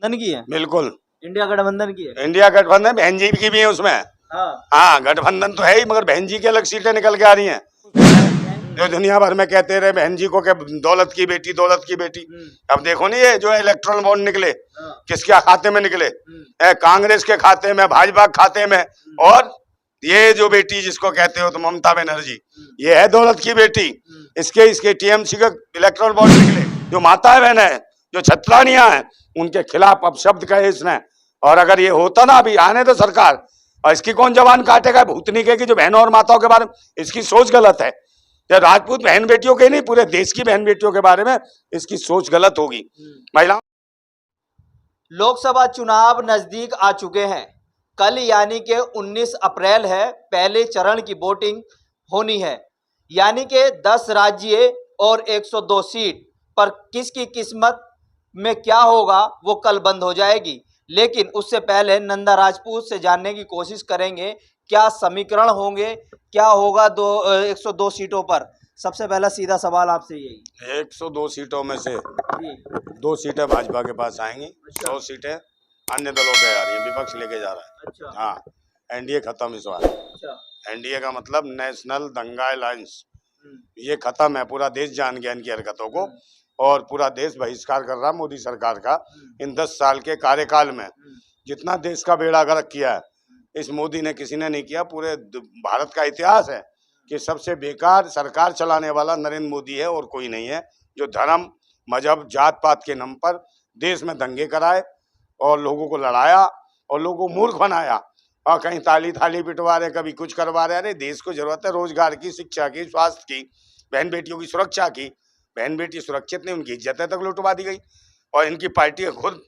गठबंधन की है, बिल्कुल इंडिया गठबंधन की है। इंडिया गठबंधन, बहन जी की भी है उसमें। हाँ, हाँ, गठबंधन तो है ही, मगर बहन जी की अलग सीटें निकल के आ रही हैं। जो दुनिया भर में कहते रहे बहन जी को कि दौलत की बेटी, दौलत की बेटी। अब देखो नहीं, ये जो इलेक्ट्रॉन बॉन्ड निकले, किसके खाते में निकले? कांग्रेस के खाते में, भाजपा के खाते में। और ये जो बेटी जिसको कहते हो तो ममता बनर्जी, ये है दौलत की बेटी। इसके टीएमसी के इलेक्ट्रॉन बॉन्ड निकले। जो माताएं बहन है, जो छत्रानियां हैं, उनके खिलाफ अब शब्द कहे इसने। और अगर ये होता ना, अभी आने तो सरकार, और इसकी कौन जवान काटेगा? भूतनी के की जो बहनों और माताओं के बारे में इसकी सोच गलत है। या राजपूत बहन बेटियों के नहीं, पूरे देश की बहन बेटियों के बारे में इसकी सोच गलत होगी। महिलाओं, लोकसभा चुनाव नजदीक आ चुके हैं। कल यानी कि 19 अप्रैल है, पहले चरण की वोटिंग होनी है। यानी कि 10 राज्य और 102 सीट पर किसकी किस्मत में क्या होगा वो कल बंद हो जाएगी। लेकिन उससे पहले नंदा राजपूत से जानने की कोशिश करेंगे क्या समीकरण होंगे, क्या होगा 102 सीटों पर। सबसे पहला सीधा सवाल आपसे यही। 102 सीटों में से जी, 2 सीटें भाजपा के पास आएंगी, 100 सीटें अन्य दलों पे आ रही हैं, विपक्ष लेके जा रहा है। अच्छा, हाँ, एनडीए खत्म इस बार। अच्छा, एनडीए का मतलब नेशनल दंगा अलायंस, ये खत्म है। पूरा देश जान गया इनकी हरकतों को, और पूरा देश बहिष्कार कर रहा मोदी सरकार का। इन 10 साल के कार्यकाल में जितना देश का बेड़ा गर्क किया है, इस मोदी ने किसी ने नहीं किया। पूरे भारत का इतिहास है कि सबसे बेकार सरकार चलाने वाला नरेंद्र मोदी है और कोई नहीं है। जो धर्म, मजहब, जात पात के नाम पर देश में दंगे कराए और लोगों को लड़ाया और लोगों को मूर्ख बनाया, और कहीं ताली थाली पिटवा रहे, कभी कुछ करवा रहे। अरे देश को जरूरत है रोजगार की, शिक्षा की, स्वास्थ्य की, बहन बेटियों की सुरक्षा की। बहन बेटी सुरक्षित नहीं, उनकी इज्जतें तक लुटवा दी गई। और इनकी पार्टी खुद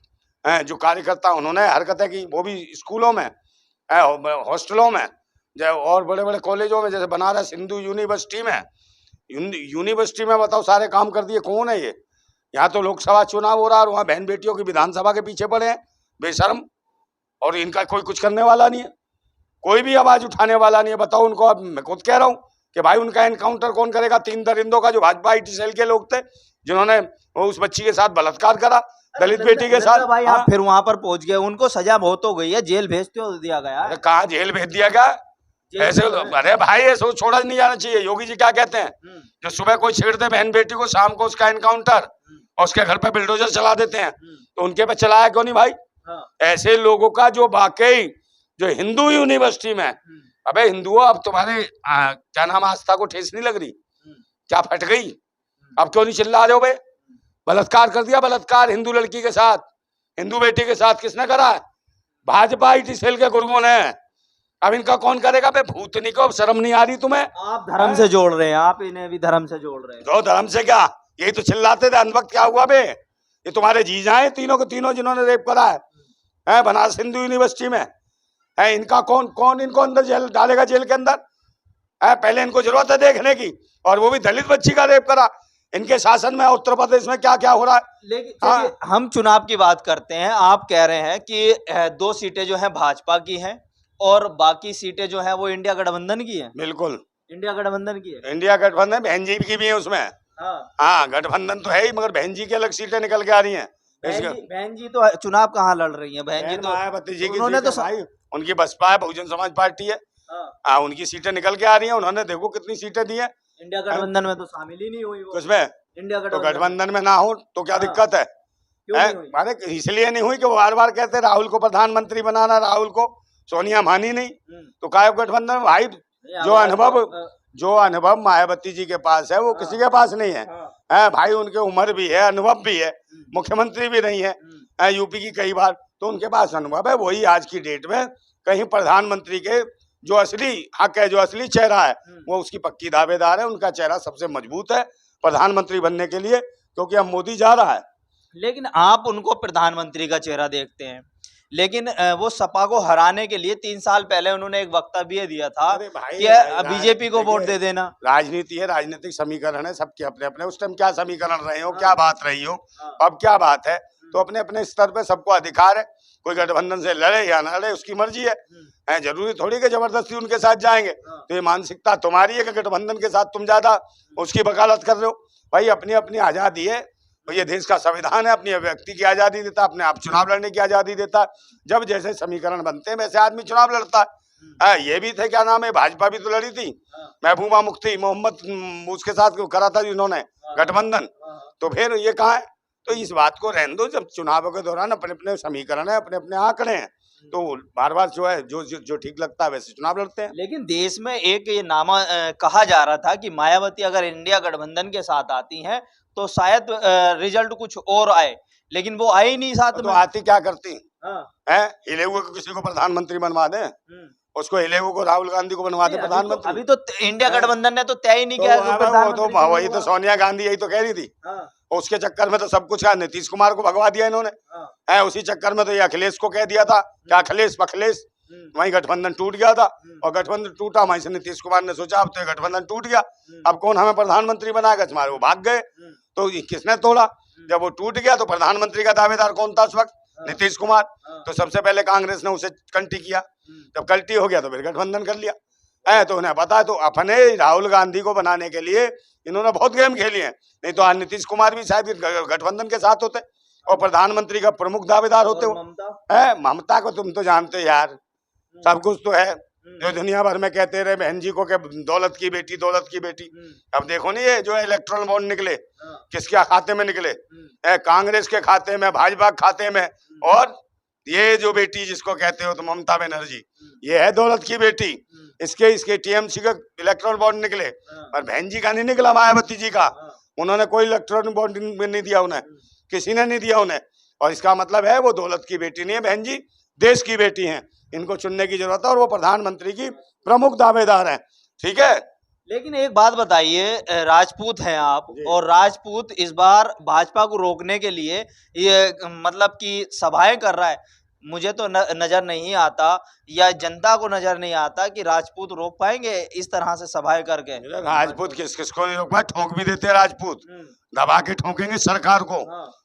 जो कार्यकर्ता उन्होंने हरकतें की, वो भी स्कूलों में, हॉस्टलों में, और बड़े बड़े कॉलेजों में, जैसे बनारस हिंदू यूनिवर्सिटी में, यूनिवर्सिटी में बताओ सारे काम कर दिए। कौन है ये? यहाँ तो लोकसभा चुनाव हो रहा है और वहाँ बहन बेटियों की विधानसभा के पीछे पड़े हैं बेशर्म, और इनका कोई कुछ करने वाला नहीं है, कोई भी आवाज उठाने वाला नहीं है। बताओ उनको। अब मैं खुद कह रहा हूँ कि भाई उनका एनकाउंटर कौन करेगा? 3 दरिंदों का, जो भाजपा IT सेल के लोग थे, जिन्होंने उस बच्ची के साथ बलात्कार करा, दलित बेटी के साथ। भाई आप फिर वहां पर पहुंच गए, उनको सजा बहुत हो गई है, जेल भेज दिया गया है। कहाँ जेल भेज दिया गया? ऐसे अरे भाई ऐसे छोड़ा नहीं जाना चाहिए। योगी जी क्या कहते हैं? जो सुबह कोई छेड़ दे बहन बेटी को, शाम को उसका एनकाउंटर, और उसके घर पे बिल्डोजर चला देते हैं। तो उनके पे चलाया क्यों नहीं भाई? ऐसे लोगों का जो वाकई जो हिंदू यूनिवर्सिटी में, अबे हिंदुओं, अब तुम्हारे क्या नाम, आस्था को ठेस नहीं लग रही? क्या फट गई? अब क्यों नहीं चिल्ला रहे हो बे? बलात्कार कर दिया, बलात्कार हिंदू लड़की के साथ, हिंदू बेटी के साथ। किसने करा है? भाजपा IT सेल के गुर्गों ने। अब इनका कौन करेगा बे? भूतनी को शर्म नहीं आ रही तुम्हें? आप धर्म से जोड़ रहे हैं, आप इन्हें भी धर्म से जोड़ रहे हैं। जो धर्म से क्या, यही तो चिल्लाते थे अनवक्त। क्या हुआ बे? ये तुम्हारे जीजा हैं तीनों के तीनों, जिन्होंने रेप करा है बनारस हिंदू यूनिवर्सिटी में। है इनका कौन इनको अंदर जेल डालेगा, जेल के अंदर? पहले इनको जरूरत है देखने की, और वो भी दलित बच्ची का रेप करा। इनके शासन में उत्तर प्रदेश में क्या क्या हो रहा है। लेकिन हम चुनाव की बात करते हैं। आप कह रहे हैं कि 2 सीटें जो हैं भाजपा की हैं और बाकी सीटें जो हैं वो इंडिया गठबंधन की हैं। बिल्कुल इंडिया गठबंधन की है। इंडिया गठबंधन, बहन जी की भी है उसमें। हाँ, गठबंधन तो है ही, मगर बहन जी की अलग सीटें निकल के आ रही हैं। बहन जी तो चुनाव कहाँ लड़ रही हैं? बहन जी तो मायावती जी की उन्होंने तो भाई, उनकी बसपा है, बहुजन समाज पार्टी है। हाँ, उनकी सीटें निकल के आ रही हैं। उन्होंने देखो कितनी सीटें दी है। इंडिया गठबंधन में तो शामिल ही नहीं हुई वो। उसमें इंडिया तो गठबंधन में ना हो तो क्या दिक्कत है? अरे इसलिए नहीं हुई कि वो बार बार कहते राहुल को प्रधानमंत्री बनाना, राहुल को। सोनिया मानी नहीं तो काय गठबंधन भाई? जो अनुभव मायावती जी के पास है वो किसी के पास नहीं है। भाई उनके उम्र भी है, अनुभव भी है, मुख्यमंत्री भी नहीं है यूपी की कई बार, तो उनके पास अनुभव है। वही आज की डेट में कहीं प्रधानमंत्री के जो असली हक है, जो असली चेहरा है, वो उसकी पक्की दावेदार है। उनका चेहरा सबसे मजबूत है प्रधानमंत्री बनने के लिए, क्योंकि अब मोदी जा रहा है। लेकिन आप उनको प्रधानमंत्री का चेहरा देखते हैं, लेकिन वो सपा को हराने के लिए 3 साल पहले उन्होंने एक वक्तव्य दिया था कि बीजेपी को वोट दे देना। राजनीति है, राजनीतिक समीकरण है, सबके अपने अपने। उस टाइम क्या समीकरण रहे हो, क्या बात रही हो, अब क्या बात है, तो अपने अपने स्तर पे सबको अधिकार है। कोई गठबंधन से लड़े या ना लड़े उसकी मर्जी है। जरूरी थोड़ी कि जबरदस्ती उनके साथ जाएंगे। तो ये मानसिकता तुम्हारी है कि गठबंधन के साथ तुम ज्यादा उसकी वकालत कर रहे हो। भाई अपनी अपनी आजादी है, तो ये देश का संविधान है, अपनी अभिव्यक्ति की आजादी देता है, अपने आप चुनाव लड़ने की आजादी देता है। जब जैसे समीकरण बनते हैं वैसे आदमी चुनाव लड़ता है। ये भी थे, क्या नाम है, भाजपा भी तो लड़ी थी, महबूबा मुफ्ती मोहम्मद, उसके साथ करा था जिन्होंने गठबंधन। तो फिर ये कहाँ है? तो इस बात को रहने दो, जब चुनावों के दौरान अपने अपने समीकरण है, अपने अपने आंकड़े हैं, तो बार बार जो है जो ठीक लगता है वैसे चुनाव लड़ते हैं। लेकिन देश में एक ये नामा कहा जा रहा था कि मायावती अगर इंडिया गठबंधन के साथ आती हैं तो शायद रिजल्ट कुछ और आए, लेकिन वो आई नहीं साथ तो में। आती क्या करती हाँ। है? हिले हुए को किसी को प्रधानमंत्री बनवा दे, उसको हिले हुए को राहुल गांधी को बनवा दे प्रधानमंत्री। अभी तो इंडिया गठबंधन ने तो तय ही नहीं किया। वही तो सोनिया गांधी यही तो कह रही थी। उसके चक्कर में तो सब कुछ है, नीतीश कुमार को भगवा दिया इन्होंने। है उसी चक्कर में तो ये अखिलेश को कह दिया था क्या अखिलेश पखलेश, वही गठबंधन टूट गया था। और गठबंधन टूटा, वहीं से नीतीश कुमार ने सोचा अब तो ये गठबंधन टूट गया, अब कौन हमें प्रधानमंत्री बनाएगा, तुम्हारे वो भाग गए। तो किसने तोड़ा? जब वो टूट गया तो प्रधानमंत्री का दावेदार कौन था उस वक्त? नीतीश कुमार। तो सबसे पहले कांग्रेस ने उसे कल्टी किया, जब कल्टी हो गया तो फिर गठबंधन कर लिया। तो उन्हें पता है, तो अपने राहुल गांधी को बनाने के लिए इन्होंने बहुत गेम खेली हैं। नहीं तो आज नीतीश कुमार भी शायद गठबंधन के साथ होते और प्रधानमंत्री का प्रमुख दावेदार होते हो। ममता को तुम तो जानते यार, सब कुछ तो है जो दुनिया भर में कहते रहे बहन जी को, दौलत की बेटी, दौलत की बेटी। अब देखो नहीं, ये जो इलेक्ट्रल बॉन्ड निकले किसके खाते में निकले? कांग्रेस के खाते में, भाजपा के खाते में। और ये जो बेटी जिसको कहते हो तो ममता बनर्जी, ये है दौलत की बेटी। इसके टीएमसी का इलेक्ट्रल बॉन्ड निकले, और बहन जी का नहीं निकला, मायावती जी का। उन्होंने कोई इलेक्ट्रल बॉन्ड नहीं दिया उन्हें, किसी ने नहीं दिया उन्हें। और इसका मतलब है वो दौलत की बेटी नहीं है बहन जी, देश की बेटी हैं। इनको चुनने की जरूरत है और वो प्रधानमंत्री की प्रमुख दावेदार हैं। ठीक है, लेकिन एक बात बताइए, राजपूत हैं आप, और राजपूत इस बार भाजपा को रोकने के लिए ये मतलब कि सभाएं कर रहा है। मुझे तो नजर नहीं आता, या जनता को नजर नहीं आता कि राजपूत रोक पाएंगे इस तरह से सभाएं करके। राजपूत किसको नहीं रोक पाए? ठोक भी देते हैं राजपूत, दबा के ठोकेंगे सरकार को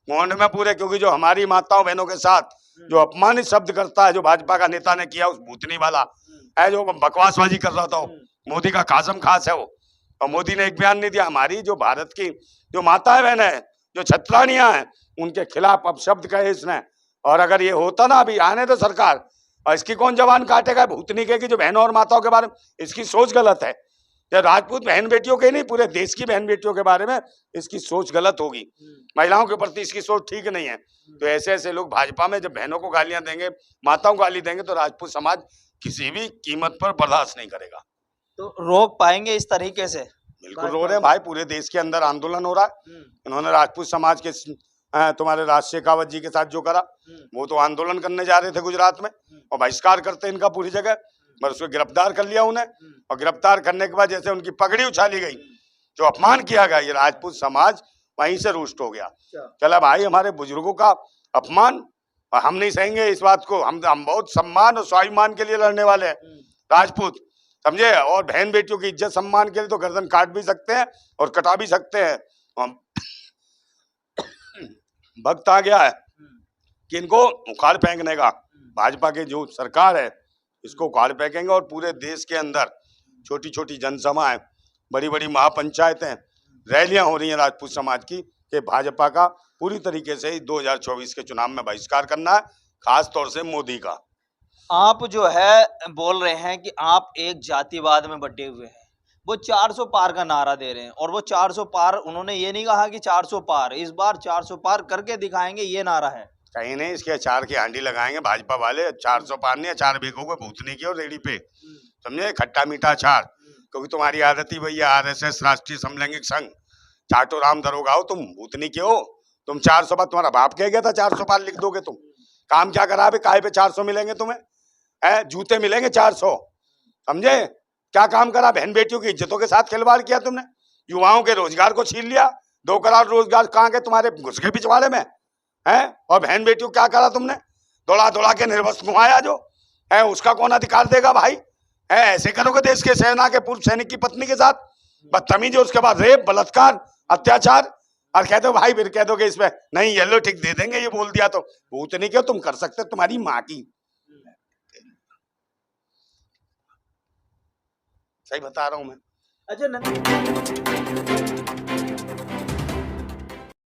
मोहन में पूरे। क्योंकि जो हमारी माताओं बहनों के साथ जो अपमानित शब्द करता है, जो भाजपा का नेता ने किया, उस भूतनी वाला है जो बकवासबाजी कर रहा था, मोदी का कासम खास है वो। और मोदी ने एक बयान नहीं दिया। हमारी जो भारत की जो माताएं बहन है, जो छत्रानियां हैं, उनके खिलाफ अब शब्द कहे इसने। और अगर ये होता ना, अभी आने तो सरकार, और इसकी कौन जवान काटेगा? भूतनी के की जो बहनों और माताओं के बारे में इसकी सोच गलत है। या राजपूत बहन बेटियों के नहीं, पूरे देश की बहन बेटियों के बारे में इसकी सोच गलत होगी। महिलाओं के प्रति इसकी सोच ठीक नहीं है। तो ऐसे ऐसे लोग भाजपा में जब बहनों को गालियां देंगे, माताओं को गाली देंगे, तो राजपूत समाज किसी भी कीमत पर बर्दाश्त नहीं करेगा। तो रोक पाएंगे इस तरीके से? बिल्कुल रो रहे हैं भाई, पूरे देश के अंदर आंदोलन हो रहा है। इन्होंने राजपूत समाज के तुम्हारे राज शेखावत जी के साथ जो करा, वो तो आंदोलन करने जा रहे थे गुजरात में, और बहिष्कार करते इनका पूरी जगह, पर उसको गिरफ्तार कर लिया उन्हें। और गिरफ्तार करने के बाद जैसे उनकी पगड़ी उछाली गई, जो अपमान किया गया, ये राजपूत समाज वहीं से रुष्ट हो गया। चला भाई, हमारे बुजुर्गों का अपमान हम नहीं सहेंगे इस बात को। हम बहुत सम्मान और स्वाभिमान के लिए लड़ने वाले हैं राजपूत, समझे। और बहन बेटियों की इज्जत सम्मान के लिए तो गर्दन काट भी सकते हैं और कटा भी सकते हैं। वक्त आ गया है कि इनको उखाड़ फेंकने का। भाजपा की जो सरकार है इसको उखाड़ फेंकेंगे, और पूरे देश के अंदर छोटी छोटी जनसभाएं, बड़ी बड़ी महापंचायतें, रैलियां हो रही हैं राजपूत समाज की, कि भाजपा का पूरी तरीके से 2024 के चुनाव में बहिष्कार करना है, खास तौर से मोदी का। आप जो है बोल रहे हैं कि आप एक जातिवाद में बटे हुए हैं। वो 400 पार का नारा दे रहे हैं, और वो 400 पार, उन्होंने ये नहीं कहा कि 400 पार, इस बार 400 पार करके दिखाएंगे, ये नारा है। कहीं नहीं, इसके अचार की हांडी लगाएंगे भाजपा वाले। 400 पार नहीं, अचार बेचोगे भूतनी की और रेडी पे, समझे, खट्टा मीठा अचार। क्योंकि तुम्हारी आदत ही भैया आरएसएस, राष्ट्रीय समलैंगिक संघ, चाटो राम दरोगा हो तुम, भूतनी के हो तुम। 400 पार तुम्हारा बाप कह गया था, 400 पार लिख दोगे तुम। काम क्या करा? काहे पे 400 मिलेंगे तुम्हें? जूते मिलेंगे 400, समझे। क्या काम करा? बहन बेटियों की इज्जतों के साथ खिलवाड़ किया तुमने, युवाओं के रोजगार को छीन लिया। 2 करोड़ रोजगार कहाँ के तुम्हारे घुस के पिछवाड़े में है। और बहन बेटियों क्या करा तुमने? दौड़ा दौड़ा के निर्वस्त्र घुमाया जो है, उसका कौन अधिकार देगा भाई? ऐसे करोगे देश के सेना के पूर्व सैनिक की पत्नी के साथ बदतमीजी, उसके बाद रेप, बलात्कार, अत्याचार, और कह दो भाई, फिर कह दोगे इसमें नहीं येलो टिक दे देंगे, ये बोल दिया तो। भूतनी क्यों तुम कर सकते, तुम्हारी माँ की। सही बता रहा हूं मैं। अच्छा